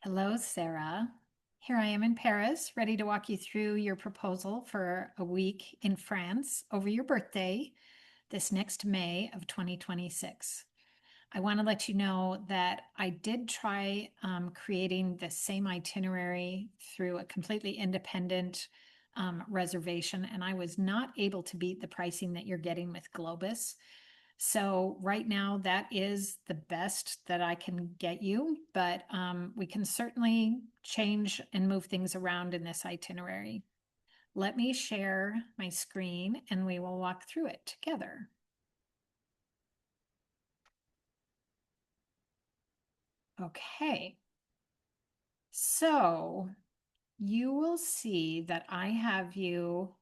Hello, Sarah. Here I am in Paris, ready to walk you through your proposal for a week in France over your birthday this next May of 2026. I want to let you know that I did try creating the same itinerary through a completely independent reservation, and I was not able to beat the pricing that you're getting with Globus. So right now, that is the best that I can get you, but we can certainly change and move things around in this itinerary. Let me share my screen and we will walk through it together. Okay, so you will see that I have you.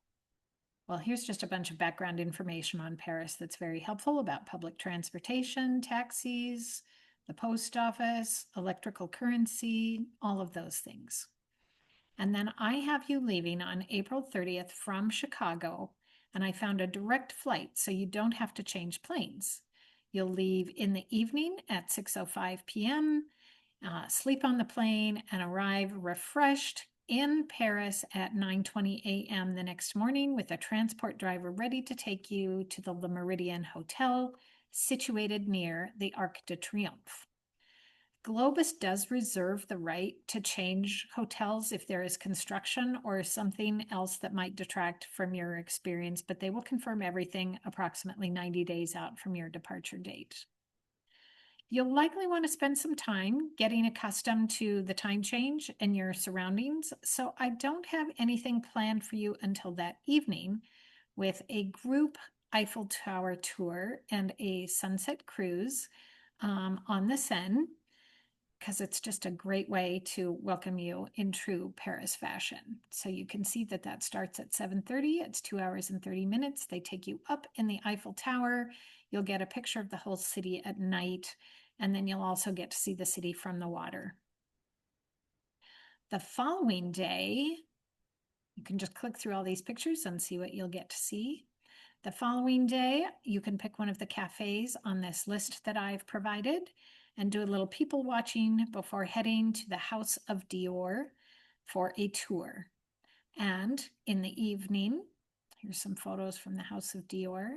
Well, here's just a bunch of background information on Paris that's very helpful about public transportation, taxis, the post office, electrical currency, all of those things. And then I have you leaving on April 30th from Chicago, and I found a direct flight, so you don't have to change planes. You'll leave in the evening at 6:05 p.m., sleep on the plane, and arrive refreshed in Paris at 9:20 a.m. the next morning with a transport driver ready to take you to the Le Méridien Hotel situated near the Arc de Triomphe. Globus does reserve the right to change hotels if there is construction or something else that might detract from your experience, but they will confirm everything approximately 90 days out from your departure date. You'll likely want to spend some time getting accustomed to the time change and your surroundings, so I don't have anything planned for you until that evening with a group Eiffel Tower tour and a sunset cruise on the Seine, because it's just a great way to welcome you in true Paris fashion. So you can see that that starts at 7:30. It's 2 hours and 30 minutes. They take you up in the Eiffel Tower. You'll get a picture of the whole city at night, and then you'll also get to see the city from the water. The following day, you can just click through all these pictures and see what you'll get to see. The following day, you can pick one of the cafes on this list that I've provided and do a little people watching before heading to the House of Dior for a tour. And in the evening, here's some photos from the House of Dior.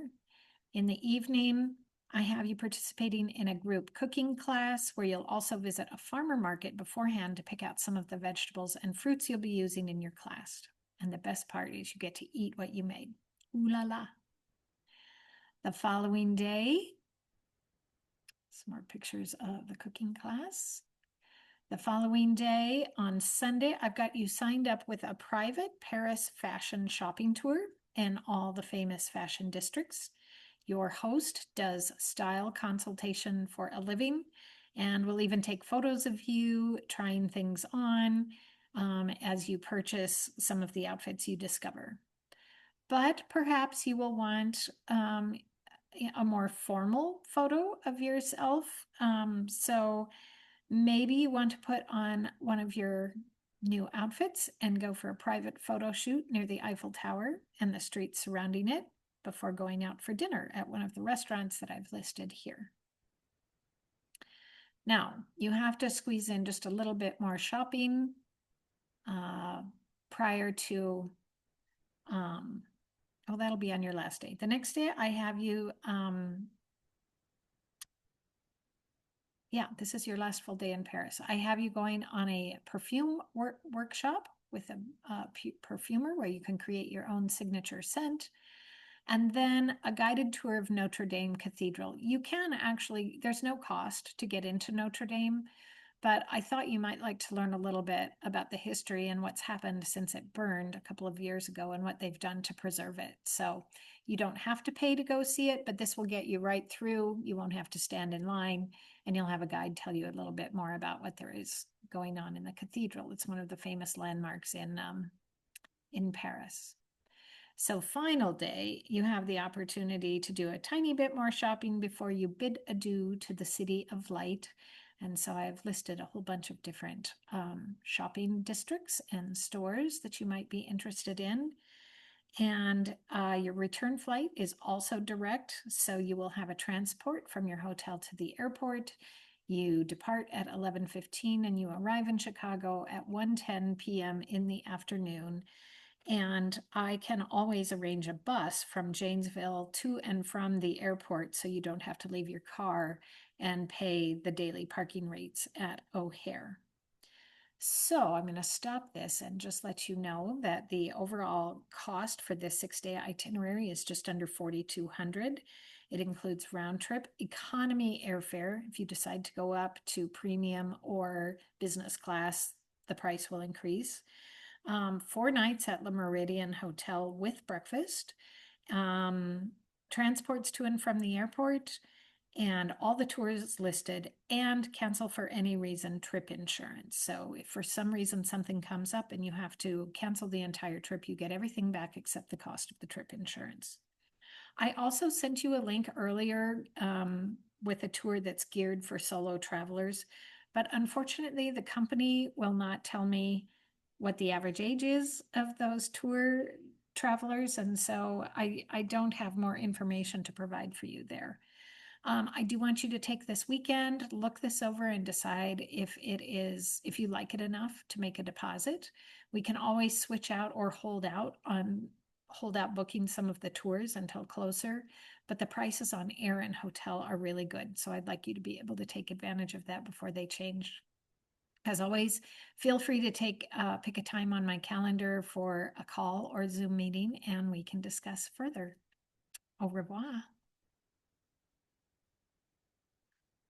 In the evening, I have you participating in a group cooking class where you'll also visit a farmer market beforehand to pick out some of the vegetables and fruits you'll be using in your class. And the best part is you get to eat what you made. Ooh la la. The following day, some more pictures of the cooking class. The following day, on Sunday, I've got you signed up with a private Paris fashion shopping tour in all the famous fashion districts. Your host does style consultation for a living and will even take photos of you trying things on as you purchase some of the outfits you discover. But perhaps you will want a more formal photo of yourself. So maybe you want to put on one of your new outfits and go for a private photo shoot near the Eiffel Tower and the streets surrounding it before going out for dinner at one of the restaurants that I've listed here. Now, you have to squeeze in just a little bit more shopping prior to oh, that'll be on your last day. The next day, I have you, yeah, this is your last full day in Paris. I have you going on a perfume workshop with a perfumer where you can create your own signature scent. And then a guided tour of Notre Dame Cathedral. You can actually, there's no cost to get into Notre Dame, but I thought you might like to learn a little bit about the history and what's happened since it burned a couple of years ago and what they've done to preserve it. So you don't have to pay to go see it, but this will get you right through. You won't have to stand in line, and you'll have a guide tell you a little bit more about what there is going on in the cathedral. It's one of the famous landmarks in Paris. So, final day, you have the opportunity to do a tiny bit more shopping before you bid adieu to the City of Light. And so I've listed a whole bunch of different shopping districts and stores that you might be interested in. And your return flight is also direct. So you will have a transport from your hotel to the airport. You depart at 11:15 and you arrive in Chicago at 1:10 p.m. in the afternoon. And I can always arrange a bus from Janesville to and from the airport so you don't have to leave your car and pay the daily parking rates at O'Hare. So I'm going to stop this and just let you know that the overall cost for this 6-day itinerary is just under $4,200. It includes round trip economy airfare. If you decide to go up to premium or business class, the price will increase. 4 nights at Le Méridien Hotel with breakfast, transports to and from the airport, and all the tours listed, and cancel for any reason trip insurance. So if for some reason something comes up and you have to cancel the entire trip, you get everything back except the cost of the trip insurance. I also sent you a link earlier with a tour that's geared for solo travelers, but unfortunately, the company will not tell me what the average age is of those tour travelers, and so I don't have more information to provide for you there. I do want you to take this weekend, look this over, and decide if you like it enough to make a deposit. We can always switch out or hold out booking some of the tours until closer, but the prices on air and hotel are really good. So I'd like you to be able to take advantage of that before they change. As always, feel free to pick a time on my calendar for a call or Zoom meeting, and we can discuss further. Au revoir.